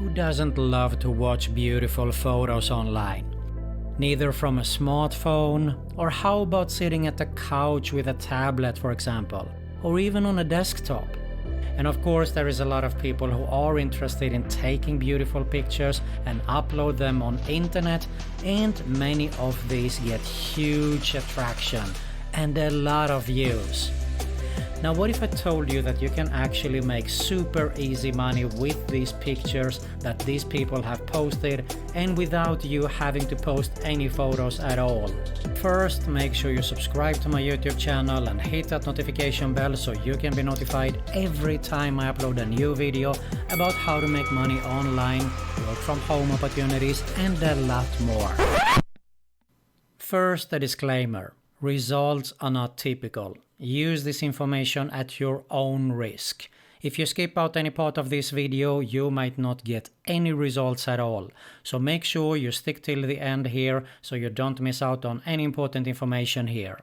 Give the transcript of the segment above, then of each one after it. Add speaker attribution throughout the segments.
Speaker 1: who doesn't love to watch beautiful photos online? Neither from a smartphone, or how about sitting at a couch with a tablet, for example, or even on a desktop? And of course, there is a lot of people who are interested in taking beautiful pictures and upload them on internet, and many of these get huge attraction and a lot of views. Now, what if I told you that you can actually make super easy money with these pictures that these people have posted and without you having to post any photos at all? First, make sure you subscribe to my YouTube channel and hit that notification bell so you can be notified every time I upload a new video about how to make money online, work from home opportunities, and a lot more. First, a disclaimer. Results are not typical. Use this information at your own risk. If you skip out any part of this video, you might not get any results at all. So make sure you stick till the end here so you don't miss out on any important information here.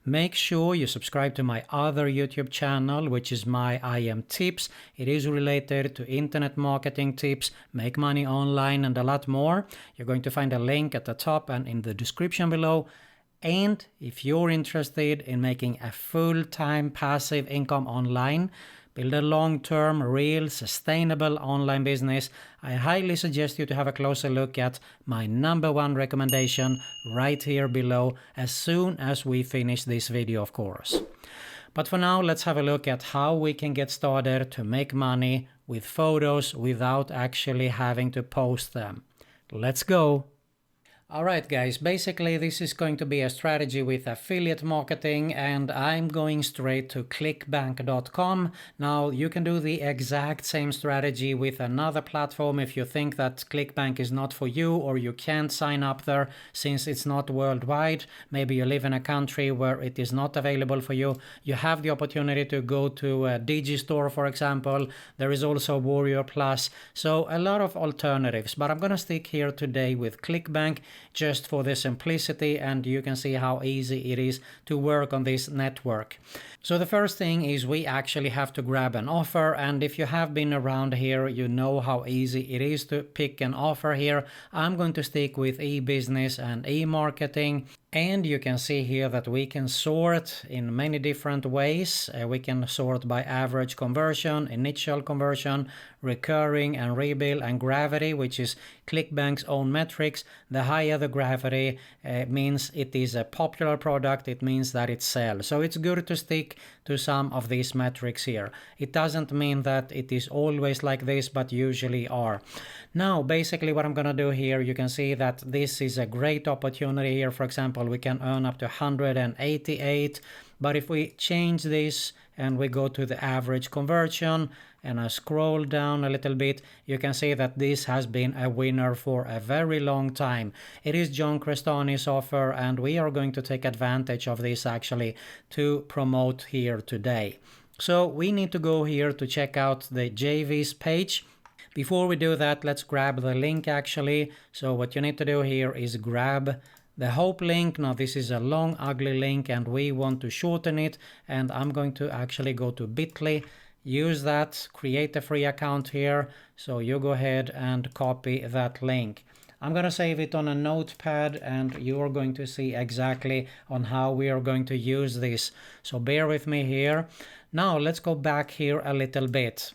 Speaker 1: Make sure you subscribe to my other YouTube channel, which is my IM Tips. It is related to internet marketing tips, make money online, and a lot more. You're going to find a link at the top and in the description below. And if you're interested in making a full-time passive income online, build a long-term, real, sustainable online business, I highly suggest you to have a closer look at my #1 recommendation right here below as soon as we finish this video, of course. But for now, let's have a look at how we can get started to make money with photos without actually having to post them. Let's go! Alright guys, basically this is going to be a strategy with affiliate marketing, and I'm going straight to clickbank.com. Now you can do the exact same strategy with another platform if you think that Clickbank is not for you or you can't sign up there since it's not worldwide. Maybe you live in a country where it is not available for you. You have the opportunity to go to a Digistore, for example. There is also Warrior Plus. So a lot of alternatives, but I'm going to stick here today with Clickbank just for the simplicity, and you can see how easy it is to work on this network. So the first thing is we actually have to grab an offer, and if you have been around here, you know how easy it is to pick an offer here. I'm going to stick with e-business and e-marketing. And you can see here that we can sort in many different ways. We can sort by average conversion, initial conversion, recurring and rebill, and gravity, which is Clickbank's own metrics. The higher the gravity means it is a popular product. It means that it sells. So it's good to stick to some of these metrics here. It doesn't mean that it is always like this, but usually are. Now, basically what I'm going to do here, you can see that this is a great opportunity here. For example, we can earn up to 188, but if we change this and we go to the average conversion and I scroll down a little bit, you can see that this has been a winner for a very long time. It is John Crestani's offer, and we are going to take advantage of this actually to promote here today. So we need to go here to check out the JV's page. Before we do that, let's grab the link actually. So what you need to do here is grab the Hope link. Now this is a long ugly link and we want to shorten it, and I'm going to actually go to bit.ly, use that, create a free account here. So you go ahead and copy that link. I'm going to save it on a notepad and you're going to see exactly on how we are going to use this. So bear with me here. Now let's go back here a little bit.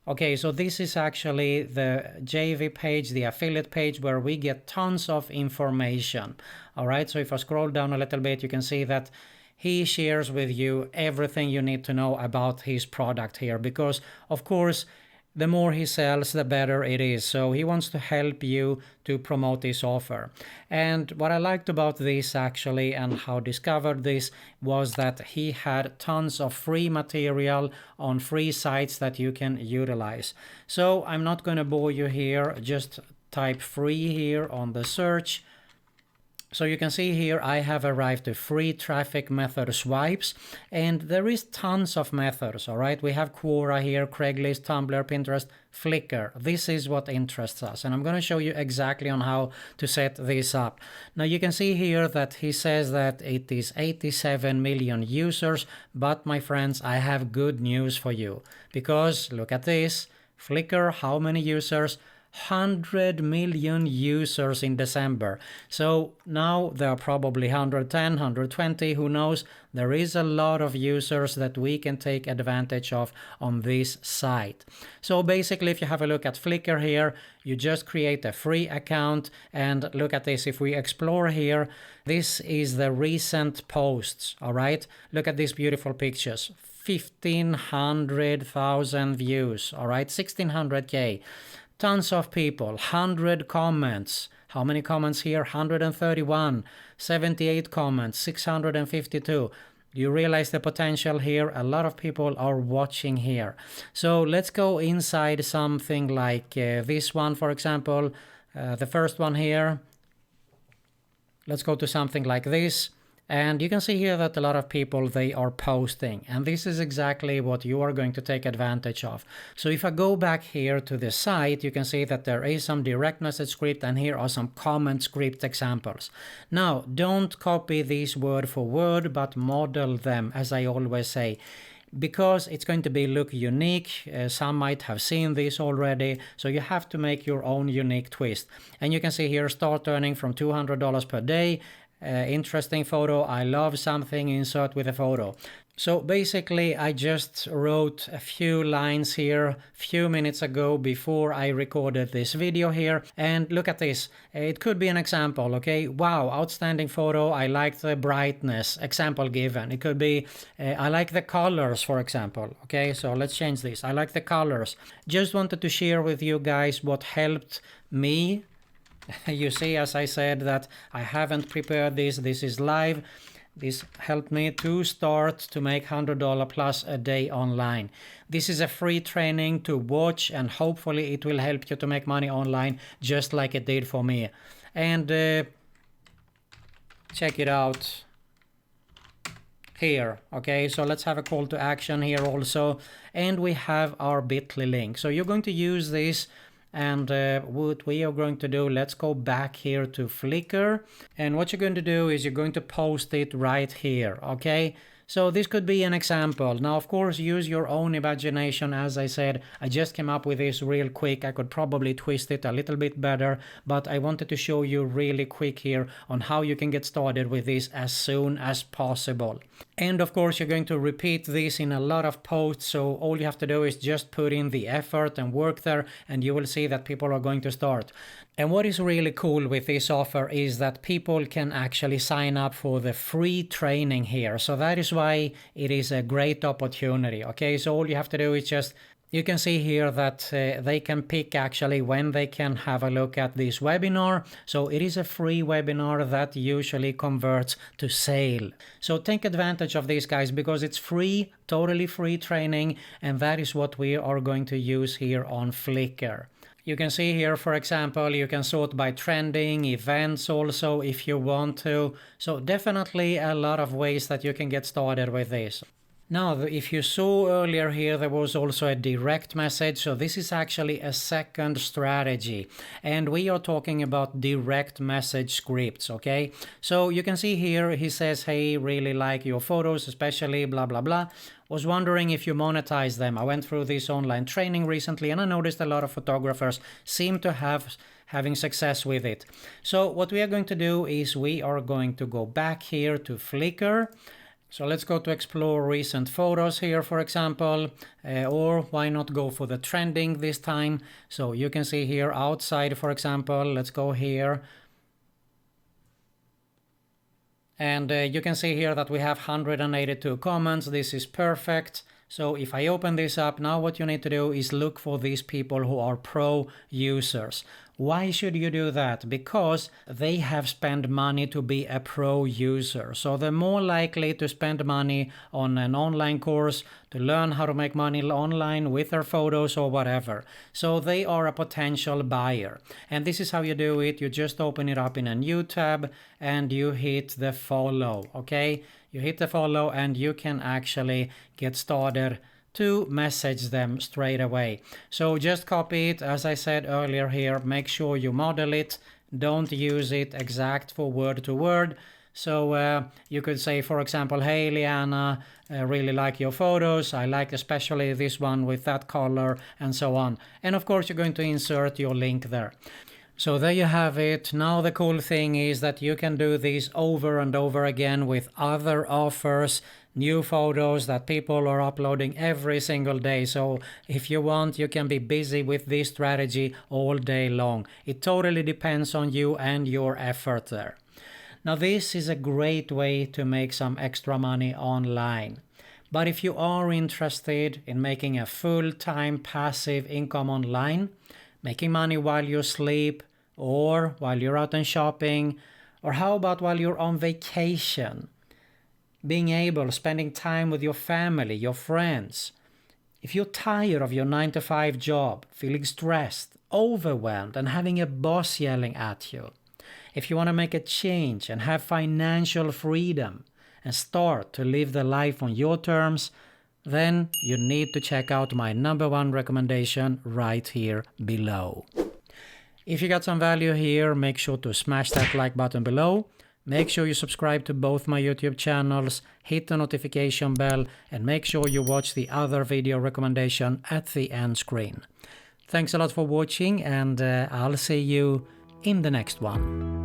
Speaker 1: Okay, so this is actually the JV page, the affiliate page, where we get tons of information. All right, so if I scroll down a little bit, you can see that he shares with you everything you need to know about his product here, because of course, the more he sells, the better it is. So he wants to help you to promote this offer. And what I liked about this actually, and how I discovered this, was that he had tons of free material on free sites that you can utilize. So I'm not going to bore you here, just type free here on the search. So you can see here I have arrived to free traffic method swipes, and there is tons of methods. All right, we have Quora here, Craigslist, Tumblr, Pinterest, Flickr. This is what interests us, and I'm going to show you exactly on how to set this up. Now you can see here that he says that it is 87 million users, but my friends, I have good news for you, because look at this. Flickr, how many users? 100 million users in December. So now there are probably 110, 120, who knows? There is a lot of users that we can take advantage of on this site. So basically, if you have a look at Flickr here, you just create a free account and look at this. If we explore here, this is the recent posts, all right? Look at these beautiful pictures. 1,500,000 views, all right? 1,600K. Tons of people, 100 comments. How many comments here? 131, 78 comments, 652. Do you realize the potential here? A lot of people are watching here. So let's go inside something like this one, for example, the first one here. Let's go to something like this. And you can see here that a lot of people, they are posting. And this is exactly what you are going to take advantage of. So if I go back here to the site, you can see that there is some direct message script and here are some comment script examples. Now, don't copy these word for word, but model them, as I always say, because it's going to be look unique. Some might have seen this already, so you have to make your own unique twist. And you can see here, start earning from $200 per day. Interesting photo, I love something, insert with a photo. So basically I just wrote a few lines here a few minutes ago before I recorded this video here, and look at this. It could be an example, okay? Wow, outstanding photo, I like the brightness, example given. It could be I like the colors, for example, okay? So let's change this. I like the colors. Just wanted to share with you guys what helped me. You see, as I said, that I haven't prepared this. This is live. This helped me to start to make $100 plus a day online. This is a free training to watch, and hopefully it will help you to make money online just like it did for me. And check it out here. Okay, so let's have a call to action here also. And we have our bit.ly link. So you're going to use this. And what we are going to do, let's go back here to Flickr. And what you're going to do is you're going to post it right here, okay? So this could be an example. Now, of course, use your own imagination. As I said, I just came up with this real quick. I could probably twist it a little bit better, but I wanted to show you really quick here on how you can get started with this as soon as possible. And of course, you're going to repeat this in a lot of posts. So all you have to do is just put in the effort and work there, and you will see that people are going to start. And what is really cool with this offer is that people can actually sign up for the free training here. So that is why it is a great opportunity. Okay, so all you have to do is just, you can see here that they can pick actually when they can have a look at this webinar. So it is a free webinar that usually converts to sale. So take advantage of these guys because it's free, totally free training. And that is what we are going to use here on Flickr. You can see here, for example, you can sort by trending, events also if you want to. So definitely a lot of ways that you can get started with this. Now, if you saw earlier here, there was also a direct message. So this is actually a second strategy. And we are talking about direct message scripts, okay? So you can see here, he says, hey, really like your photos, especially blah, blah, blah. Was wondering if you monetize them. I went through this online training recently and I noticed a lot of photographers seem to having success with it. So what we are going to do is we are going to go back here to Flickr. So let's go to explore recent photos here, for example, or why not go for the trending this time? So you can see here outside, for example, let's go here. And you can see here that we have 182 comments. This is perfect. So if I open this up, now what you need to do is look for these people who are pro users. Why should you do that? Because they have spent money to be a pro user. So they're more likely to spend money on an online course to learn how to make money online with their photos or whatever. So they are a potential buyer. And this is how you do it. You just open it up in a new tab and you hit the follow, okay? You hit the follow and you can actually get started to message them straight away. So just copy it, as I said earlier here, make sure you model it, don't use it exact for word to word. So you could say, for example, hey Liana, I really like your photos. I like especially this one with that color, and so on. And of course, you're going to insert your link there. So there you have it. Now the cool thing is that you can do this over and over again with other offers, new photos that people are uploading every single day. So if you want, you can be busy with this strategy all day long. It totally depends on you and your effort there. Now this is a great way to make some extra money online. But if you are interested in making a full-time passive income online, making money while you sleep, or while you're out and shopping, or how about while you're on vacation, spending time with your family, your friends. If you're tired of your 9-to-5 job, feeling stressed, overwhelmed, and having a boss yelling at you, if you want to make a change and have financial freedom and start to live the life on your terms, then you need to check out my #1 recommendation right here below. If you got some value here, make sure to smash that like button below. Make sure you subscribe to both my YouTube channels, hit the notification bell, and make sure you watch the other video recommendation at the end screen. Thanks a lot for watching, and I'll see you in the next one.